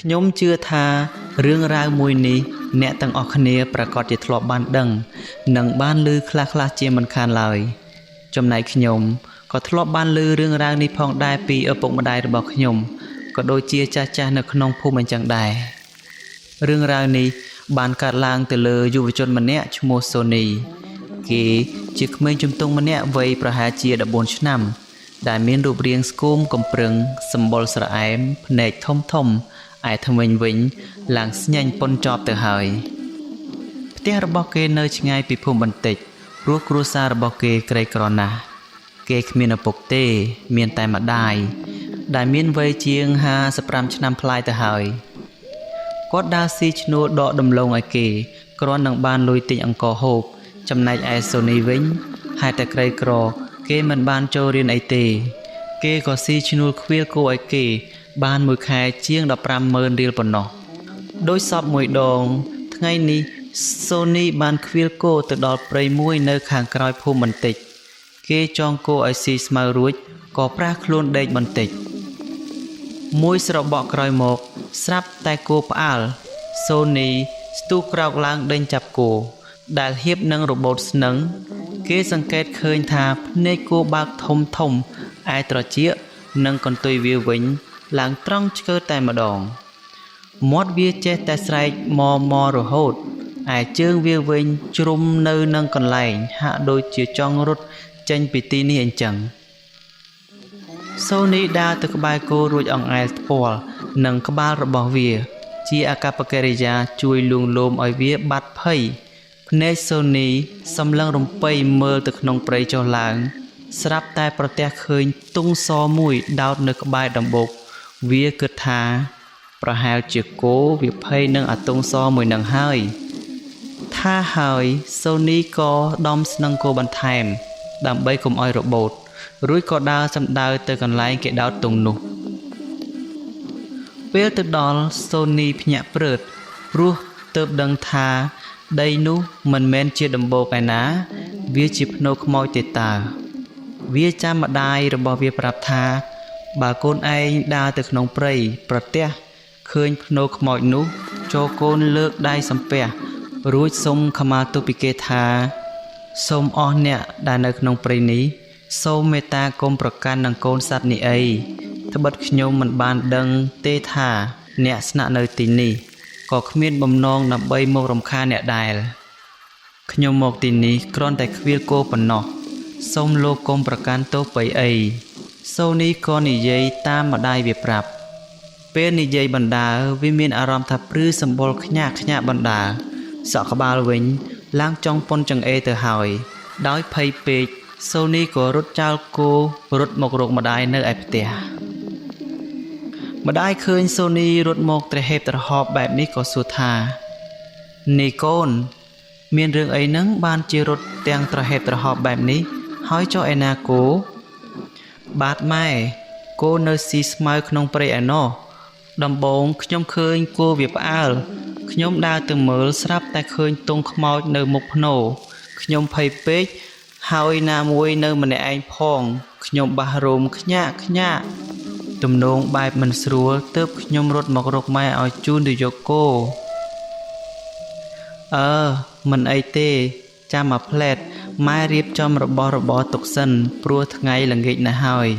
ខ្ញុំជឿថារឿងរ៉ាវមួយនេះអ្នកទាំងអស់គ្នាប្រកាសជាធ្លាប់បានដឹងនិងបានឮខ្លះៗជាមិនខានឡើយចំណែកខ្ញុំក៏ធ្លាប់បានឮរឿងរ៉ាវនេះផងដែរពីឪពុកម្ដាយរបស់ខ្ញុំក៏ដូចជាចាស់ៗនៅក្នុងភូមិអញ្ចឹងដែររឿងរ៉ាវនេះបានកើតឡើងទៅលើយុវជនម្នាក់ឈ្មោះសូនីគេជាក្មេងជំទង់ម្នាក់វ័យប្រហែលជា14ឆ្នាំដែលមានរូបរាងស្គមកំប្រឹងសម្បុរស្រអែមភ្នែកធំឯថ្មិញវិញឡើងស្ញាញ់ប៉ុនជាប់ទៅហើយផ្ទះរបស់គេនៅឆ្ងាយពីភូមិបន្តិចព្រោះគ្រួសាររបស់គេក្រីក្រណាស់គេគ្មានឪពុកទេមានតែម្ដាយដែលមានវ័យជាង55ឆ្នាំប្លាយទៅហើយគាត់ដើរស៊ីឈ្នួលដកដំឡូងឲ្យគេគ្រាន់នឹងបានលុយទិញអង្ករហូបចំណែកឯសូនីវិញហេតុតែក្រីក្រគេមិនបានចូលរៀនអីទេគេក៏ស៊ីឈ្នួលខ្វៀលគោឲ្យគេបានមួយខែជាង 15,000 រៀលប៉ុណ្ណោះដោយសពមួយដងថ្ងៃនេះសូនីបានខ្វៀលគោទៅដល់ព្រៃមួយនៅខាងក្រោយភូមិបន្តិចគេចងគោឲ្យស៊ីស្មៅរួចក៏ប្រះខ្លួនដេកបន្តិចមួយស្របក់ក្រោយមកស្រាប់តែគោផ្អើលសូនីស្ទុះក្រោកឡើងដេញចាប់គោដែលហៀបនឹងរបូតស្នឹងគេសង្កេតឃើញថាភ្នែកគោបើកធំឯត្រចៀកនិងកន្ទុយវាវិញឡើងត្រង់ឆ្កើតែម្ដងមាត់វាចេះតែស្រែកមរហូតឯជើងវាវិញជ្រុំនៅនឹងកន្លែងហាក់ដូចជាចង់រត់ចេញពីទីនេះអញ្ចឹងសូនីដើរទៅក្បែរគោរួចអង្អែលថ្ពាល់និងក្បាលរបស់វាជាអាកប្បកិរិយាជួយលួងលោមឲ្យវាបាត់ភ័យភ្នែកសូនីសម្លឹងរំពៃមើលទៅក្នុងព្រៃចុះឡើងស្រាប់តែប្រទះឃើញទង់សមួយដោតនៅក្បែរដំបូកវាគិតថាប្រហែលជាគោវាភ័យនឹងអាទង់សមួយនឹងហើយថាហើយសូនីក៏ដំស្នឹងគោបន្ថែមដើម្បីកុំឲ្យរបូតរួចក៏ដើរសំដៅទៅកន្លែងគេដោតទង់នោះពេលទៅដល់សូនីភ្ញាក់ព្រឺតព្រោះទើបដឹងថាដីនោះមិនមែនជាដំបូកឯណាវាជាភ្នូខ្មោចទេតើវាចាំម្ដាយរបស់វាប្រាប់ថាបើកូនឯងដើរទៅក្នុងព្រៃប្រទះឃើញភ្នូខ្មោចនោះចូលកូនលើកដៃសំពះរួចសុំខមាទោសពីគេថាសូមអស់អ្នកដែលនៅក្នុងព្រៃនេះសូមមេត្តាកុំប្រកាន់នឹងកូនសត្វនេះអីត្បិតខ្ញុំមិនបានដឹងទេថាអ្នកស្នាក់នៅទីនេះក៏គ្មានបំណងដើម្បីមករំខានអ្នកដែលខ្ញុំមកទីនេះគ្រាន់តែខ្វៀលគោប៉ុណ្ណោះសូមលោកកុំប្រកាន់ទោសបីអីសូនីក៏និយាយតាមម្ដាយវាប្រាប់ពេលនិយាយបណ្ដើវាមានអារម្មណ៍ថាព្រឺសម្បុរខ្ញាក់បណ្ដើសក់ក្បាលវិញឡើងចង់ប៉ុនចង្អេរទៅហើយដោយភ័យពេកសូនីក៏រត់ចោលគោរត់មករកម្ដាយនៅឯផ្ទះម្ដាយឃើញសូនីរត់មកត្រហេបត្រហប់បែបនេះក៏សួរថានេះកូនមានរឿងអីហ្នឹងបានជារត់ទាំងត្រហេបត្រហប់បែបនេះហើយចុះឯណាគោបាទម៉ែគោនៅស៊ីស្មៅក្នុងព្រៃឯណោះដំបងខ្ញុំឃើញគោវាផ្អើលខ្ញុំដើរទៅមើលស្រាប់តែឃើញទង់ខ្មោចនៅមុខភ្នោខ្ញុំភ័យពេកហើយណាមួយនៅម្នាក់ឯងផងខ្ញុំបះរោមខ្ញាក់ទំនងបែបមិនស្រួលទើបខ្ញុំរត់មករកម៉ែឲ្យជូនទៅយកគោមិនអីទេចាំមកផ្លែតម៉ែរៀបចំរបស់របរទុកសិនព្រោះថ្ងៃល្ងាចណាស់ហើយ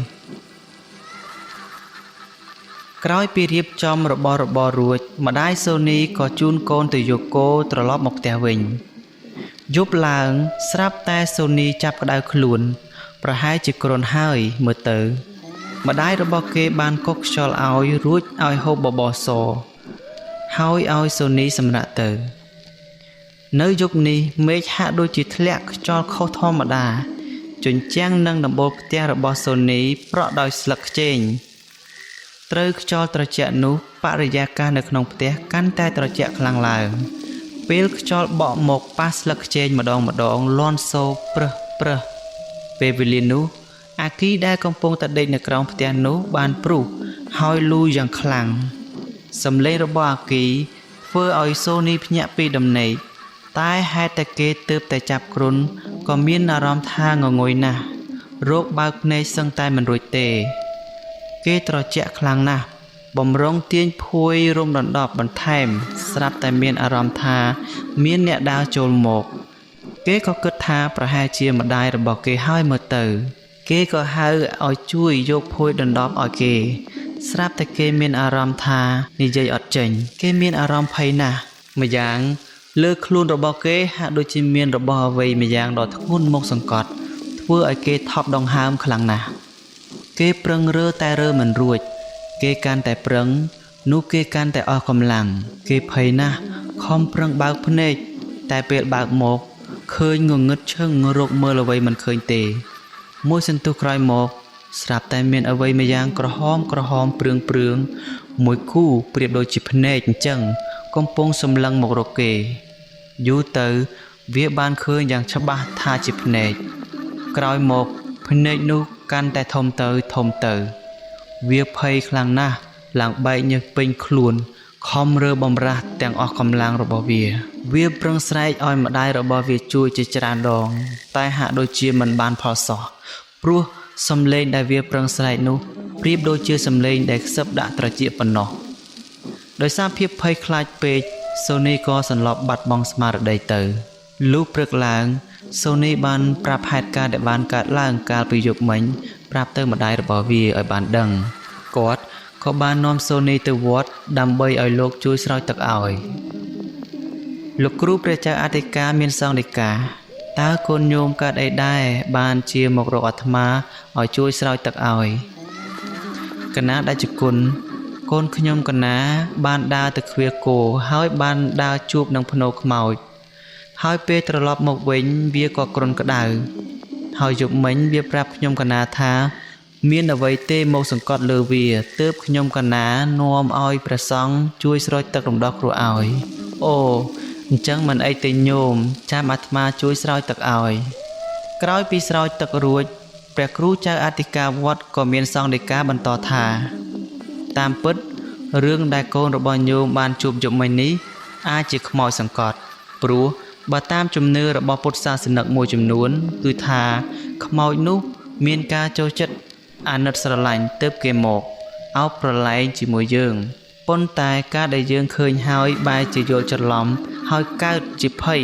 ក្រោយពីរៀបចំរបស់របររួចម្ដាយសូនីក៏ជូនកូនទៅយកគោត្រឡប់មកផ្ទះវិញយប់ឡើងស្រាប់តែសូនីចាប់ក្តៅខ្លួនប្រហែលជាគ្រុនហើយមើលទៅម្ដាយរបស់គេបានកុកខ្យល់ឲ្យរួចឲ្យហូបបបរសហើយឲ្យសូនីសម្រាកទៅនៅយប់នេះមេឃហាក់ដូចជាធ្លាក់ខ្យល់ខុសធម្មតាជញ្ជាំងនឹងដំបូលផ្ទះរបស់សូនីប្រក់ដោយស្លឹកខ្ចេងត្រូវខ្យល់ត្រជាក់នោះបរិយាកាសនៅក្នុងផ្ទះកាន់តែត្រជាក់ខ្លាំងឡើងពេលខ្យល់បក់មកប៉ះស្លឹកខ្ចេងម្ដងលាន់សូរព្រឹសពេលវេលានោះអាគីដែលកំពុងតែដេកនៅក្រោមផ្ទះនោះបានព្រុសហើយលូយ៉ាងខ្លាំងសំឡេងរបស់អាគីធ្វើឲ្យសូនីភ្ញាក់ពីដំណេកតែហេតុតែគេទើបតែចាប់គ្រុនក៏មានអារម្មណ៍ថាងងុយណាស់រោគបើកភ្នែកសឹងតែមិនរួចទេគេត្រជាក់ខ្លាំងណាស់ បំរុងទាញភួយរំដណ្ដប់បន្ថែមស្រាប់តែមានអារម្មណ៍ថាមានអ្នកដើរចូលមកគេក៏គិតថាប្រហែលជាម្ដាយរបស់គេហើយមើលទៅគេក៏ហៅឲ្យជួយយកភួយដណ្ដប់ឲ្យគេស្រាប់តែគេមានអារម្មណ៍ថានិយាយអត់ចេញគេមានអារម្មណ៍ភ័យណាស់ម្យ៉ាងលើខ្លួនរបស់គេហាក់ដូចជាមានរបស់អ្វីម្យ៉ាងដ៏ធ្ងន់មកសង្កត់ធ្វើឲ្យគេថប់ដង្ហើមខ្លាំងណាស់គេប្រឹងរើតែរើមិនរួចគេកាន់តែប្រឹងនោះគេកាន់តែអស់កម្លាំងគេភ័យណាស់ខំប្រឹងបើកភ្នែកតែពេលបើកមកឃើញងងឹតឈឹងរកមើលអ្វីមិនឃើញទេមួយសន្ទុះក្រោយមកស្រាប់តែមានអ្វីម្យ៉ាងក្រហមព្រឿងមួយគូប្រៀបដូចជាភ្នែកអញ្ចឹងកំពុងសម្លឹងមករកគេយូរទៅវាបានឃើញយ៉ាងច្បាស់ថាជាភ្នែកក្រោយមកភ្នែកនោះកាន់តែធំទៅវាភ័យខ្លាំងណាស់ឡើងបែកញើសពេញខ្លួនខំរើបំរាស់ទាំងអស់កម្លាំងរបស់វាប្រឹងស្រែកឲ្យម្ដាយរបស់វាជួយជាច្រើនដងតែហាក់ដូចជាមិនបានផលសោះព្រោះសំឡេងដែលវាប្រឹងស្រែកនោះប្រៀបដូចជាសំឡេងដែលខ្សឹបដាក់ត្រចៀកប៉ុណ្ណោះដោយសារភាពភ័យខ្លាចពេកសូនីក៏សន្លប់បាត់បង់ស្មារតីទៅលុះព្រឹកឡើងសូនីបានប្រាប់ហេតុការណ៍ដែលបានកើតឡើងកាលពីយប់មិញប្រាប់ទៅម្ដាយរបស់វាឲ្យបានដឹងគាត់ក៏បាននាំសូនីទៅវត្តដើម្បីឲ្យលោកជួយស្រោចទឹកឲ្យលោកគ្រូព្រះចៅអធិការមានសង្ឃដីកាតើកូនញោមកើតអីដែរបានជាមករកអាត្មាឲ្យជួយស្រោចទឹកឲ្យកណាដែលជាគុណកូនខ្ញុំកណាបានដើរទៅឃ្វាគោហើយបានដើរជួបនឹងភ្នោខ្មោចហើយពេលត្រឡប់មកវិញវាក៏គ្រុនក្តៅហើយយប់មិញវាប្រាប់ខ្ញុំកណាថាមានអ្វីទេមកសង្កត់លើវាទើបខ្ញុំកណានាំឲ្យព្រះសង្ឃជួយស្រោចទឹករំដោះគ្រោះឲ្យអូអញ្ចឹងមិនអីទេញោមចាំអាត្មាជួយស្រោចទឹកឲ្យក្រោយពីស្រោចទឹករួចព្រះគ្រូចៅអធិការវត្តក៏មានសង្ឃដីកាបន្តថាតាមពិតរឿងដែលកូនរបស់ញោមបានជួបយប់មិញនេះអាចជាខ្មោចសង្កត់ព្រោះបើតាមជំនឿរបស់ពុទ្ធសាសនិកមួយចំនួនគឺថាខ្មោចនោះមានការចូលចិត្តអាណិតស្រឡាញ់ទើបគេមកអោបប្រឡែងជាមួយយើងប៉ុន្តែការដែលយើងឃើញហើយបែរជាយល់ច្រឡំហើយកើតជាភ័យ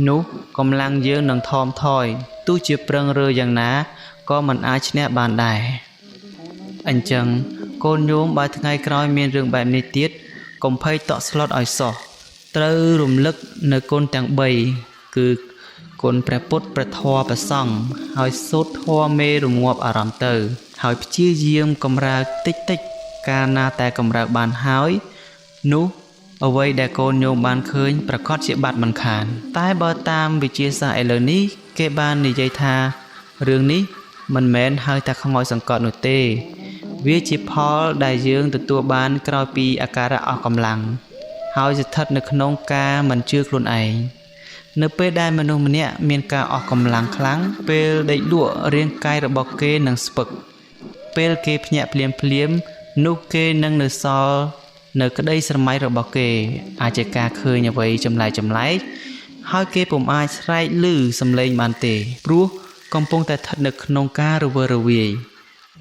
នោះកម្លាំងយើងនឹងថមថយទោះជាប្រឹងរើយ៉ាងណាក៏មិនអាចឈ្នះបានដែរអញ្ចឹងកូនញោមបើថ្ងៃក្រោយមានរឿងបែបនេះទៀតកុំភ័យតក់ស្លុតឲ្យសោះត្រូវរំលឹកនៅគុណទាំង3គឺគុណព្រះពុទ្ធព្រះធម៌ព្រះសង្ឃហើយសូត្រធម៌មេរងាប់អារម្មណ៍ទៅហើយព្យាយាមកម្រើកតិចកាលណាតែកម្រើកបានហើយនោះអ្វីដែលកូនញោមបានឃើញប្រកាសជាបាត់មិនខានតែបើតាមវិទ្យាសាស្ត្រឥឡូវនេះគេបាននិយាយថារឿងនេះមិនមែនហៅថាខ្មោចសង្កត់នោះទេវាជាផលដែលយើងទទួលបានក្រោយពីអាការៈអស់កម្លាំងហើយស្ថិតនៅក្នុងការមិនជឿខ្លួនឯងនៅពេលដែលមនុស្សម្នាក់មានការអស់កម្លាំងខ្លាំងពេលដេកលក់រាងកាយរបស់គេនឹងស្ពឹកពេលគេភ្ញាក់ភ្លាមនោះគេនឹងនៅសល់នៅក្តីស្រមៃរបស់គេអាចជាការឃើញអ្វីចម្លែកហើយគេពុំអាចស្រែកឮសំឡេងបានទេព្រោះកំពុងតែស្ថិតនៅក្នុងការរវើរវាយ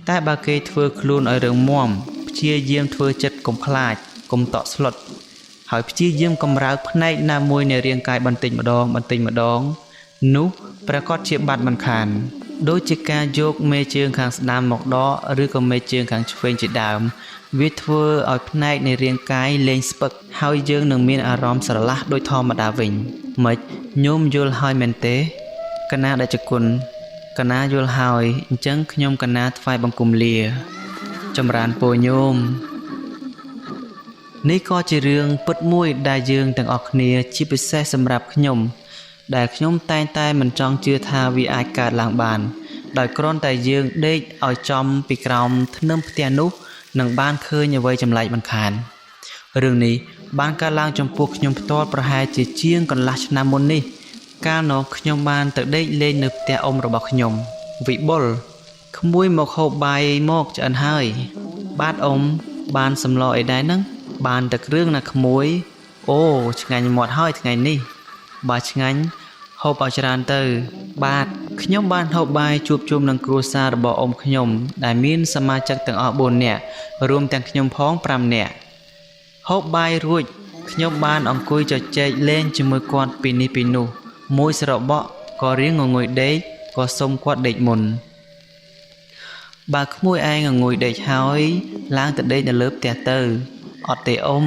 តែបើគេធ្វើខ្លួនឲ្យរឹងមាំព្យាយាមធ្វើចិត្តកុំខ្លាចកុំតក់ស្លុតហើយព្យាយាមកម្រើកផ្នែកណាមួយនៃរាងកាយបន្តិចម្ដងនោះប្រកាសជាបាត់មិនខានដូចជាការយកមេជើងខាងស្ដាំមកដកឬក៏មេជើងខាងឆ្វេងជាដើមវាធ្វើឲ្យផ្នែកនៃរាងកាយលែងស្ពឹកហើយយើងនឹងមានអារម្មណ៍ស្រឡះដូចធម្មតាវិញម៉េចញោមយល់ហើយមែនទេកណាដែលចគុណកណាយល់ហើយអញ្ចឹងខ្ញុំកណាថ្វាយបង្គំលាចម្រើនពរញោមនេះក៏ជារឿងពិតមួយដែលយើងទាំងអស់គ្នាជាពិសេសសម្រាប់ខ្ញុំដែលខ្ញុំតែងតែមិនចង់ជឿថាវាអាចកើតឡើងបានដោយគ្រាន់តែយើងដេកឲ្យចំពីក្រោមធ្នឹមផ្ទះនោះនឹងបានឃើញអ្វីចម្លែកមិនខានរឿងនេះបានកើតឡើងចំពោះខ្ញុំផ្ទាល់ប្រហែលជាជាងកន្លះឆ្នាំមុននេះកាលនោះខ្ញុំបានទៅដេកលេងនៅផ្ទះអ៊ំរបស់ខ្ញុំវិបុលក្មួយមកហូបបាយមកឆ្អិនហើយបាទអ៊ំបានសម្លអីដែរហ្នឹងបានតែគ្រឿងណាក្មួយអូឆ្ងាញ់មាត់ហើយថ្ងៃនេះបើឆ្ងាញ់ហូបឲ្យច្រើនទៅបាទ ខ្ញុំបានហូបបាយជួបជុំនឹងគ្រួសាររបស់អ៊ំខ្ញុំដែលមានសមាជិកទាំងអស់4នាក់រួមទាំងខ្ញុំផង5នាក់ហូបបាយរួចខ្ញុំបានអង្គុយជជែកលេងជាមួយគាត់ពីនេះពីនោះមួយស្របក់ក៏រៀងងងុយដេកក៏សុំគាត់ដេកមុនបើក្មួយឯងងងុយដេកហើយឡើងទៅដេកនៅលើផ្ទះទៅអត់ទេអ៊ំ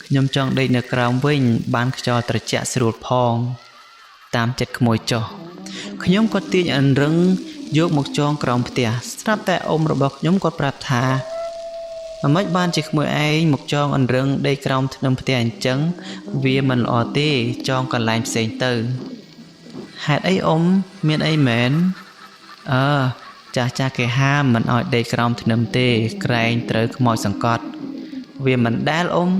ខ្ញុំចង់ដេកនៅក្រោមវិញបានខ្យល់ត្រជាក់ស្រួលផងតាមចិត្តក្មួយចុះខ្ញុំក៏ទាញអន្រឹងយកមកចងក្រោមផ្ទះស្រាប់តែអ៊ំរបស់ខ្ញុំគាត់ប្រាប់ថាអ្មេចបានជាក្មួយឯងមកចងអន្រឹងដេកក្រោមធ្នឹមផ្ទះអញ្ចឹងវាមិនល្អទេចងកន្លែងផ្សេងទៅហេតុអីអ៊ំមានអីមែនចាស់គេហាមមិនឲ្យដេកក្រោមធ្នឹមទេក្រែងត្រូវខ្មោចសង្កត់វាមិនដែលអ៊ំ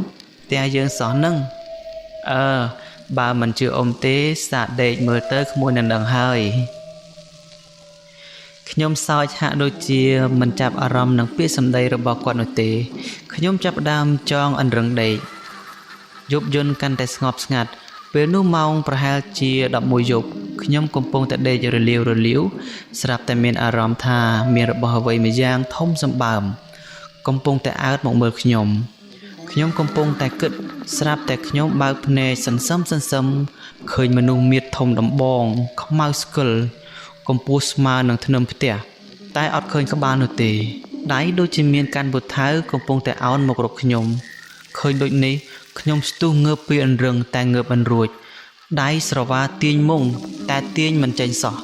ផ្ទះយើងសោះនឹងបើមិនជឿអ៊ំទេសាកដេកមើលទៅក្មួយនឹងដឹងហើយខ្ញុំសើចហាក់ដូចជាមិនចាប់អារម្មណ៍នឹងពាក្យសម្ដីរបស់គាត់នោះទេខ្ញុំចាប់ផ្ដើមចងអន្រឹងដេកយប់យន្តកាន់តែស្ងប់ស្ងាត់ពេលនោះម៉ោងប្រហែលជា11យប់ខ្ញុំកំពុងតែដេករលាវស្រាប់តែមានអារម្មណ៍ថាមានរបស់អ្វីមួយយ៉ាងធំសម្បើមកំពុងតែអើតមកមើលខ្ញុំកំពុងតែគិតស្រាប់តែខ្ញុំបើកភ្នែកសន្សឹមឃើញមនុស្សមៀតធំដំបងខ្មៅស្កិលកម្ពស់ស្មើនឹងធ្នឹមផ្ទះតែអត់ឃើញក្បាលនោះទេដៃដូចជាមានកាន់ពូថៅកំពុងតែអោនមករកខ្ញុំឃើញដូចនេះខ្ញុំស្ទុះងើបពីអន្រឹងតែងើបមិនរួចដៃស្រវាទាញមុងតែទាញមិនចេញសោះ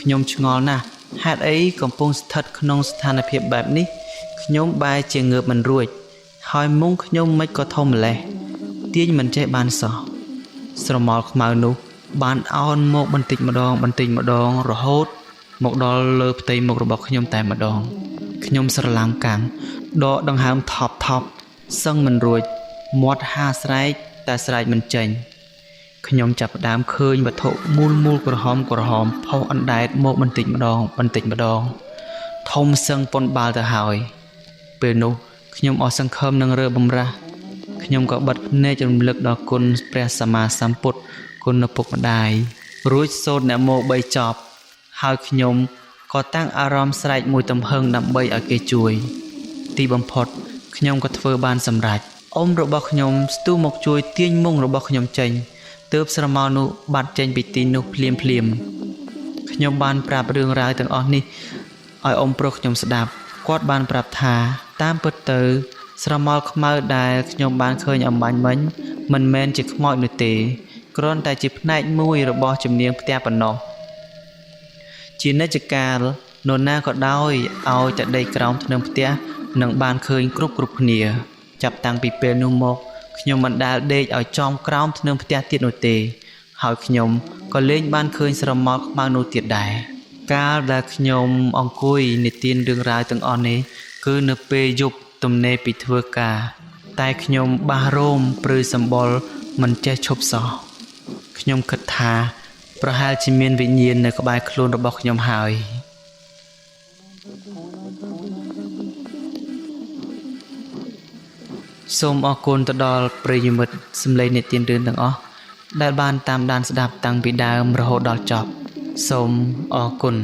ខ្ញុំឆ្ងល់ណាស់ហេតុអីកំពុងស្ថិតក្នុងស្ថានភាពបែបនេះខ្ញុំបែរជាងើបមិនរួចហើយមុងខ្ញុំមិនក៏ធំម្លេះទាញមិនចេះបានសោះស្រមោលខ្មៅនោះបានអោនមកបន្តិចម្ដងរហូតមកដល់លើផ្ទៃមុខរបស់ខ្ញុំតែម្ដងខ្ញុំស្រឡាំកាំងដកដង្ហើមថប់សឹងមិនរួចមាត់ហាស្រែកតែស្រែកមិនចេញខ្ញុំចាប់ផ្ដើមឃើញវត្ថុមូលក្រហមផុសអណ្ដែតមកបន្តិចម្ដងធំសឹងប៉ុនបាល់ទៅហើយពេលនោះខ្ញុំអស់សង្ឃឹមនឹងរើបំរាស់ខ្ញុំក៏បិទភ្នែករំលឹកដល់គុណព្រះសម្មាសម្ពុទ្ធគុណឪពុកម្ដាយរួចសូត្រនមោ3ចប់ហើយខ្ញុំក៏តាំងអារម្មណ៍ស្រែកមួយទំហឹងដើម្បីឲ្យគេជួយទីបំផុតខ្ញុំក៏ធ្វើបានសម្រេចអ៊ំរបស់ខ្ញុំស្ទុះមកជួយទាញមុងរបស់ខ្ញុំចេញទើបស្រមោលនោះបាត់ចេញពីទីនោះភ្លាមខ្ញុំបានប្រាប់រឿងរ៉ាវទាំងអស់នេះឲ្យអ៊ំប្រុសខ្ញុំស្ដាប់គាត់បានប្រាប់ថាតាមពិតទៅស្រមោលខ្មៅដែលខ្ញុំបានឃើញអំបញ្ញមិញមិនមែនជាខ្មោចនោះទេគ្រាន់តែជាផ្នែកមួយរបស់ជំនាញផ្ទះប៉ុណ្ណោះជានិច្ចកាលនរណាក៏ដោយឲ្យតែដេកក្រោមធ្នឹមផ្ទះនឹងបានឃើញគ្រប់គ្នាចាប់តាំងពីពេលនោះមកខ្ញុំមិនដែលដេកឲ្យចំក្រោមធ្នឹមផ្ទះទៀតនោះទេហើយខ្ញុំក៏លែងបានឃើញស្រមោលខ្មៅនោះទៀតដែរកាលដែលខ្ញុំអង្គុយនិទានរឿងរ៉ាវទាំងអស់នេះគឺនៅពេលយប់ទំនេរពីធ្វើការតែខ្ញុំបះរោមព្រឺសម្បុរមិនចេះឈប់សោះខ្ញុំគិតថាប្រហែលជាមានវិញ្ញាណនៅក្បែរខ្លួនរបស់ខ្ញុំហើយសូមអរគុណទៅដល់ប្រិយមិត្តសម្លេងនិទានរឿងទាំងអស់ដែលបានតាមដានស្ដាប់តាំងពីដើមរហូតដល់ចប់សូមអរគុណ